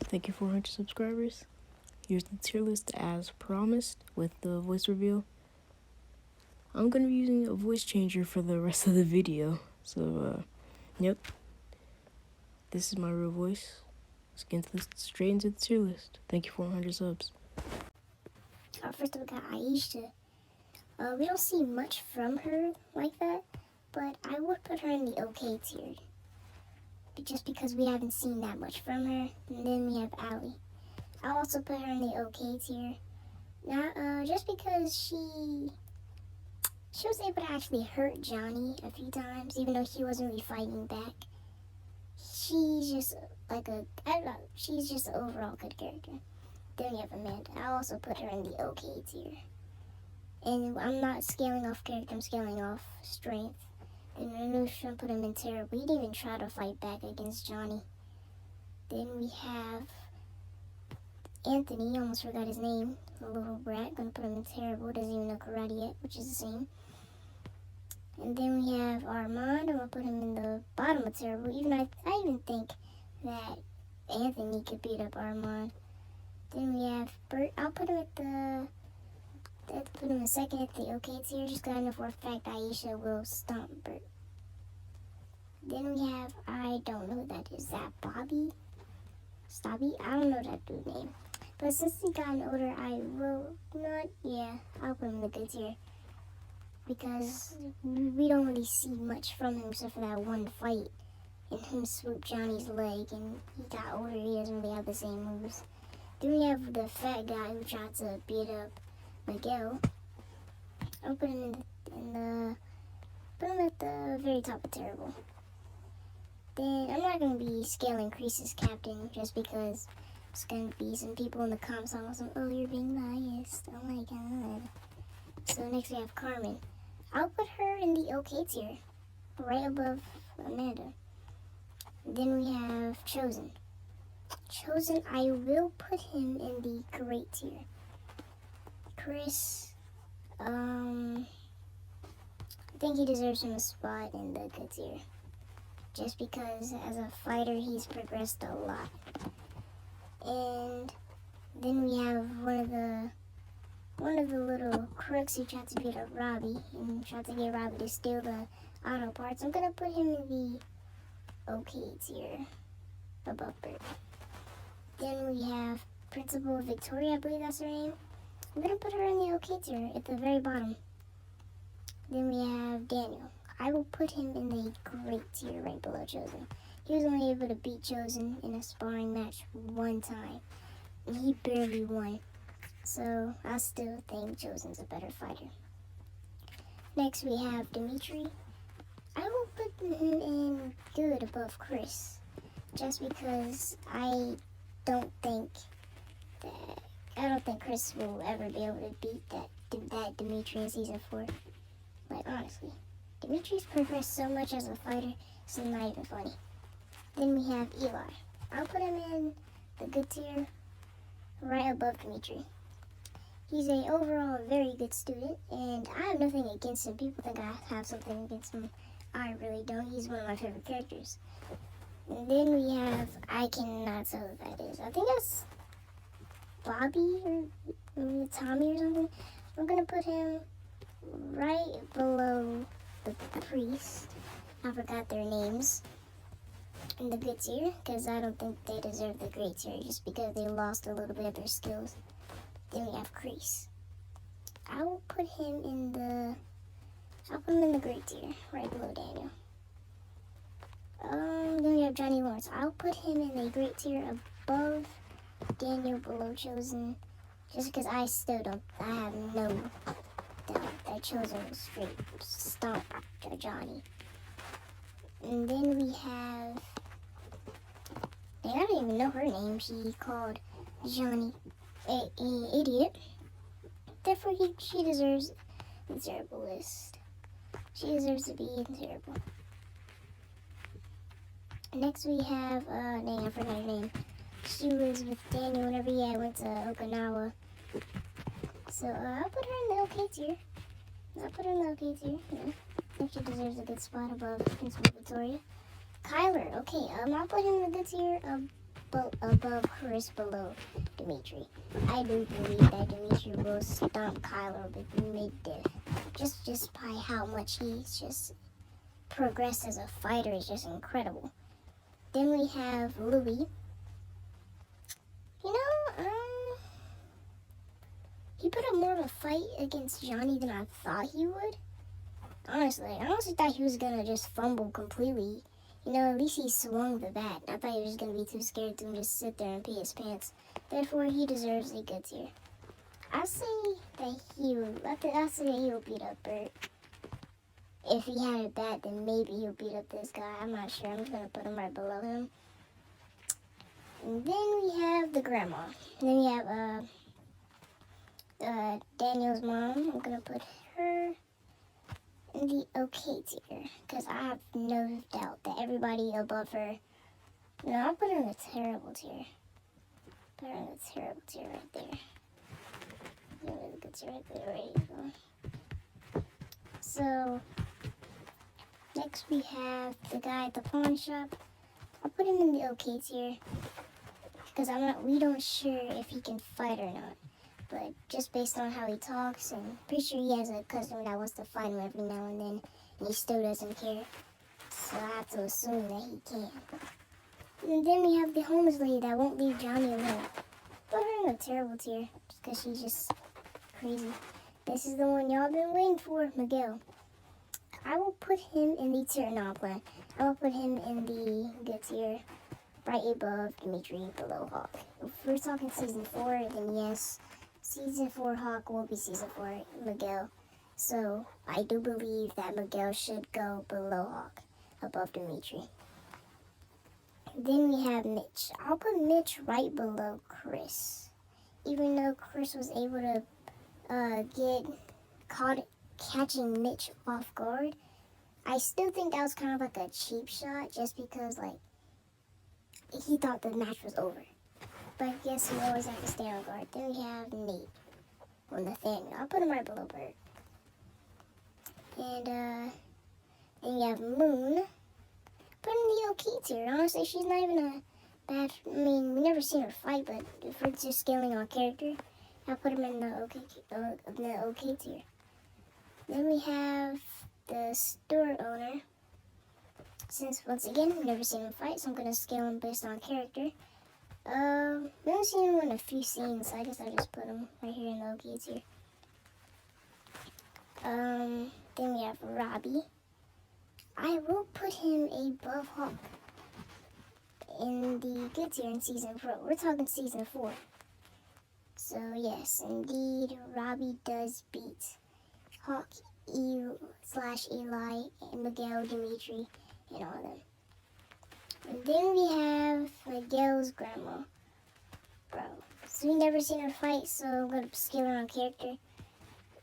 Thank you, 400 subscribers. Here's the tier list as promised with the voice reveal. I'm going to be using a voice changer for the rest of the video. So, yep. This is my real voice. Let's get straight into the tier list. Thank you, 400 subs. First we got Aisha. We don't see much from her like that, but I would put her in the okay tier. Just because we haven't seen that much from her. And then we have Allie. I'll also put her in the okay tier. Not, just because she was able to actually hurt Johnny a few times, even though he wasn't really fighting back. She's just I don't know, she's just an overall good character. Then we have Amanda. I'll also put her in the okay tier. And I'm not scaling off character, I'm scaling off strength. Then Anusha, put him in terrible. He didn't even try to fight back against Johnny. Then we have Anthony, almost forgot his name, a little brat, gonna put him in terrible, doesn't even know karate yet, which is the same. And then we have Armand, I'm gonna put him in the bottom of terrible, even I even think that Anthony could beat up Armand. Then we have Bert, I'll put him in second at the okay tier, just because I know for a fact Aisha will stomp Bert. Then we have, I don't know who that is that Bobby? Stabby? I don't know that dude's name. But since he gotten older, I'll put him in the good tier. Because we don't really see much from him except for that one fight. And him swoop Johnny's leg, and he got older, he doesn't really have the same moves. Then we have the fat guy who tried to beat up Miguel. I'll put him put him at the very top of terrible. Then I'm not going to be scaling Kreese as captain just because there's going to be some people in the comments on some, oh, you're being biased. Oh my god. So next we have Carmen. I'll put her in the okay tier, right above Amanda. Then we have Chosen. Chosen, I will put him in the great tier. Chris, I think he deserves him a spot in the good tier. Just because as a fighter he's progressed a lot. And then we have one of the little crooks who tried to beat up Robbie and tried to get Robbie to steal the auto parts. I'm gonna put him in the okay tier above Bert. Then we have Principal Victoria, I believe that's her name. I'm gonna put her in the okay tier at the very bottom. Then we have Daniel. I will put him in the great tier right below Chosen. He was only able to beat Chosen in a sparring match one time, and he barely won. So I still think Chosen's a better fighter. Next we have Dimitri. I will put him in good above Chris, just because I don't think Chris will ever be able to beat that Dimitri in season 4. Like honestly. Dimitri's progressed so much as a fighter, it's not even funny. Then we have Eli. I'll put him in the good tier, right above Dimitri. He's a overall very good student, and I have nothing against him. People think I have something against him. I really don't. He's one of my favorite characters. And then we have, I cannot tell who that is. I think that's Bobby or Tommy or something. I'm gonna put him right below the priest. I forgot their names in the good tier because I don't think they deserve the great tier just because they lost a little bit of their skills. Then we have Kreese. I will put him in the great tier right below Daniel. Then we have Johnny Lawrence. I'll put him in the great tier above Daniel, below Chosen, just because I have no doubt that Chosen will straight stomp Johnny. And then we have, I don't even know her name. She called Johnny an idiot. Therefore, she deserves the terrible list. She deserves to be in terrible. Next we have, I forgot her name. She was with Daniel whenever he went to Okinawa. So, I'll put her in the okay tier. I think she deserves a good spot above Principal Victoria. Kyler, okay, I'll put him in the good tier above Chris, below Dimitri. I do believe that Dimitri will stomp Kyler with mid-diff. Just by how much he's just progressed as a fighter is just incredible. Then we have Louis. You know, he put up more of a fight against Johnny than I thought he would. Honestly, I honestly thought he was gonna just fumble completely. You know, at least he swung the bat. I thought he was gonna be too scared to just sit there and pee his pants. Therefore, he deserves a good tier. I say that he will beat up Bert. If he had a bat, then maybe he'll beat up this guy. I'm not sure. I'm just gonna put him right below him. And then we have the grandma. And then we have Daniel's mom. I'm gonna put her in the okay tier, because I have no doubt that everybody above her, no, I'll put her in the terrible tier. Put her in the terrible tier right there. Really good tier right there. Right there. So next we have the guy at the pawn shop. I'll put him in the okay tier, because we don't sure if he can fight or not. But just based on how he talks, and pretty sure he has a customer that wants to fight him every now and then, and he still doesn't care. So I have to assume that he can. And then we have the homeless lady that won't leave Johnny alone. Put her in a terrible tier, just because she's just crazy. This is the one y'all been waiting for, Miguel. I will put him in the tier, no, I'm playing. I will put him in the good tier, right above Dimitri, below Hawk. If we're talking season 4, then yes. Season 4 Hawk will be season 4 Miguel. So I do believe that Miguel should go below Hawk, above Dimitri. Then we have Mitch. I'll put Mitch right below Chris. Even though Chris was able to get caught catching Mitch off guard, I still think that was kind of like a cheap shot, just because like he thought the match was over. But I guess you always have to stay on guard. Then we have Nate, or Nathaniel. I'll put him right below Bert. And then you have Moon. Put him in the okay tier. Honestly, she's not even a bad. I mean, we never seen her fight, but if we're just scaling on character, I'll put him in the okay tier. Then we have the store owner. Since once again we've never seen him fight, so I'm gonna scale him based on character. We only seen him in a few scenes, so I guess I'll just put him right here in the okay tier. Then we have Robbie. I will put him above Hawk in the good tier in season 4. We're talking season 4. So yes, indeed, Robbie does beat Hawk, Eli, and Miguel, Dimitri, and all of them. And then we have Miguel's grandma. Bro. So we never seen her fight, so I'm going to scale her on character.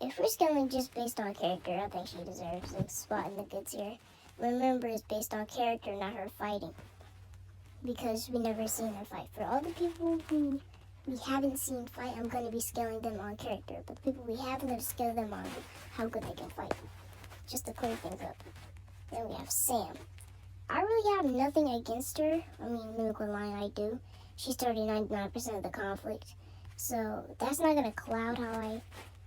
If we're scaling just based on character, I think she deserves a spot in the good tier. Remember, it's based on character, not her fighting. Because we never seen her fight. For all the people who we haven't seen fight, I'm going to be scaling them on character. But the people we have, I'm going to scale them on how good they can fight. Just to clear things up. Then we have Sam. I really have nothing against her. I mean, Mimic Line, I do. She started 99% of the conflict. So that's not going to cloud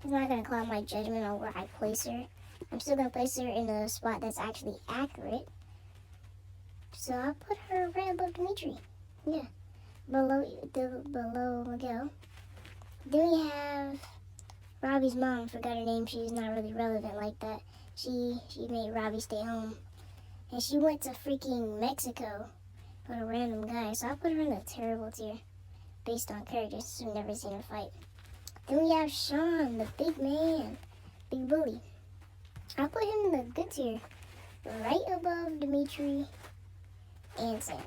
it's not going to cloud my judgment on where I place her. I'm still going to place her in a spot that's actually accurate. So I'll put her right above Dimitri. Yeah. Below Miguel. Then we have Robbie's mom. Forgot her name. She's not really relevant like that. She made Robbie stay home. And she went to freaking Mexico with a random guy. So I'll put her in the terrible tier. Based on characters, since we've never seen her fight. Then we have Sean, the big man. Big bully. I'll put him in the good tier. Right above Dimitri and Sam.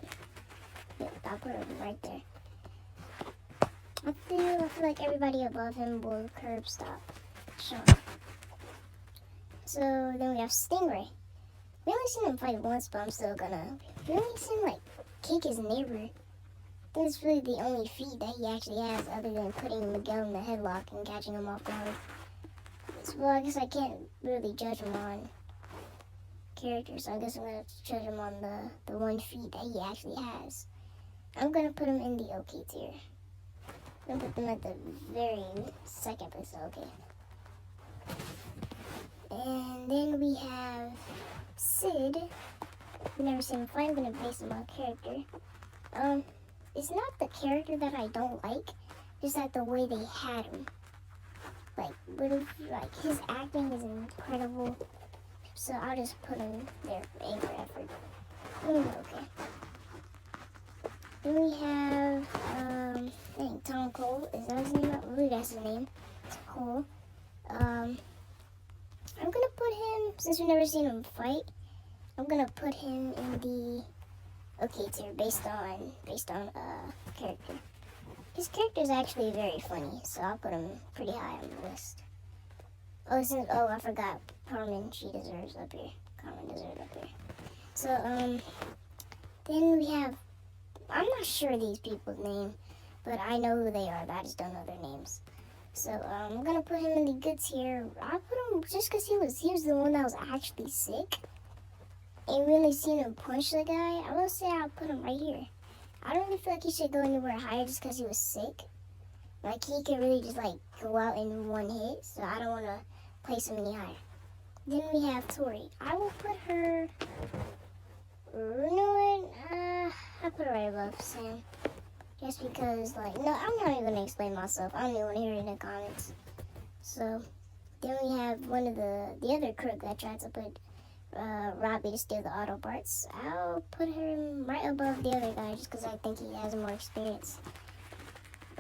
Yep, I'll put him right there. I feel like everybody above him will curb stop Sean. So then we have Stingray. We only seen him fight once, but I'm still gonna. We only seen him kick his neighbor. That's really the only feat that he actually has, other than putting Miguel in the headlock and catching him off guard. Well, I guess I can't really judge him on character, so I guess I'm gonna judge him on the one feat that he actually has. I'm gonna put them in the okay tier. I'm gonna put them at the very second place. Okay. And then we have Sid. We've never seen him fight. I'm gonna base him on character. It's not the character that I don't like, just that the way they had him. Like his acting is incredible. So I'll just put him there for anchor effort. Okay. Then we have I think Tom Cole. Is that his name? I believe that's his name. It's Cole. I'm gonna put him, since we've never seen him fight, I'm gonna put him in the okay tier based on character. His character is actually very funny, so I'll put him pretty high on the list. Oh, I forgot Carmen. She deserves up here. Carmen deserves up here. So then we have, I'm not sure these people's name, but I know who they are. But I just don't know their names. So I'm gonna put him in the good tier. I put him just because he was the one that was actually sick. And we only seen him punch the guy. I will say I'll put him right here. I don't really feel like he should go anywhere higher just because he was sick. Like he could really just like go out in one hit. So I don't want to place him any higher. Then we have Tori. I will put her. You know what? I'll put her right above Sam. Just because, like, no, I'm not even gonna explain myself. I don't even want to hear it in the comments. So then we have one of the other crook that tried to put Robbie to steal the auto parts. I'll put him right above the other guy just because I think he has more experience.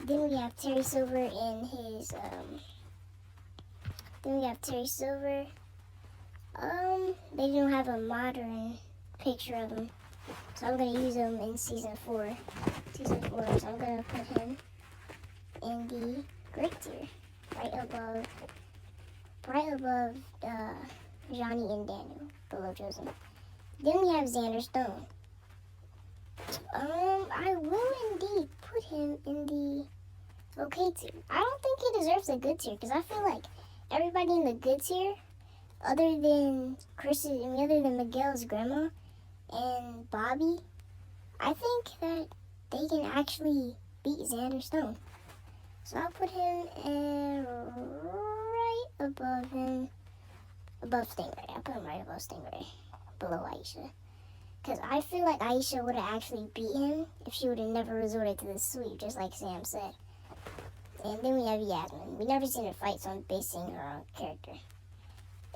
Then we have Terry Silver in his they don't have a modern picture of him, so I'm gonna use him in season 4. So I'm gonna put him in the great tier, right above Johnny and Daniel, below Chosen. Then we have Xander Stone. I will indeed put him in the okay tier. I don't think he deserves a good tier because I feel like everybody in the good tier, other than Miguel's grandma and Bobby, I think that they can actually beat Xander Stone. So I'll put him right above him, above Stingray. I'll put him right above Stingray, below Aisha. Because I feel like Aisha would have actually beat him if she would have never resorted to the sweep, just like Sam said. And then we have Yasmin. We never seen her fight, so I'm basing her on character.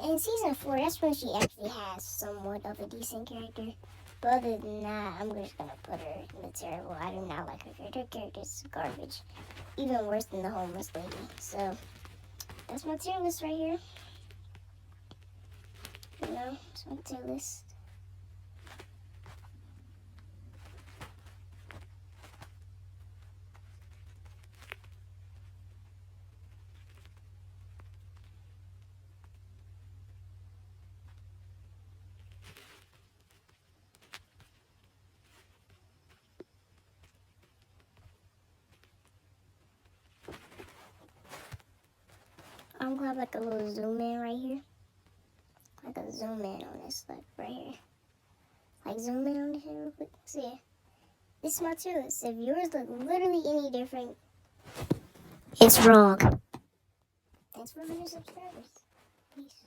In season 4, that's when she actually has somewhat of a decent character. But other than that, I'm just gonna put her in the terrible. I do not like her character. Her character's garbage. Even worse than the homeless lady. So, that's my tier list right here. You know, it's my tier list. I'm gonna have like a little zoom in right here. Like a zoom in on this, like right here. Like zoom in on this here real quick. So yeah, this is my tier list. If yours look literally any different, it's wrong. Thanks for 100 subscribers. Peace.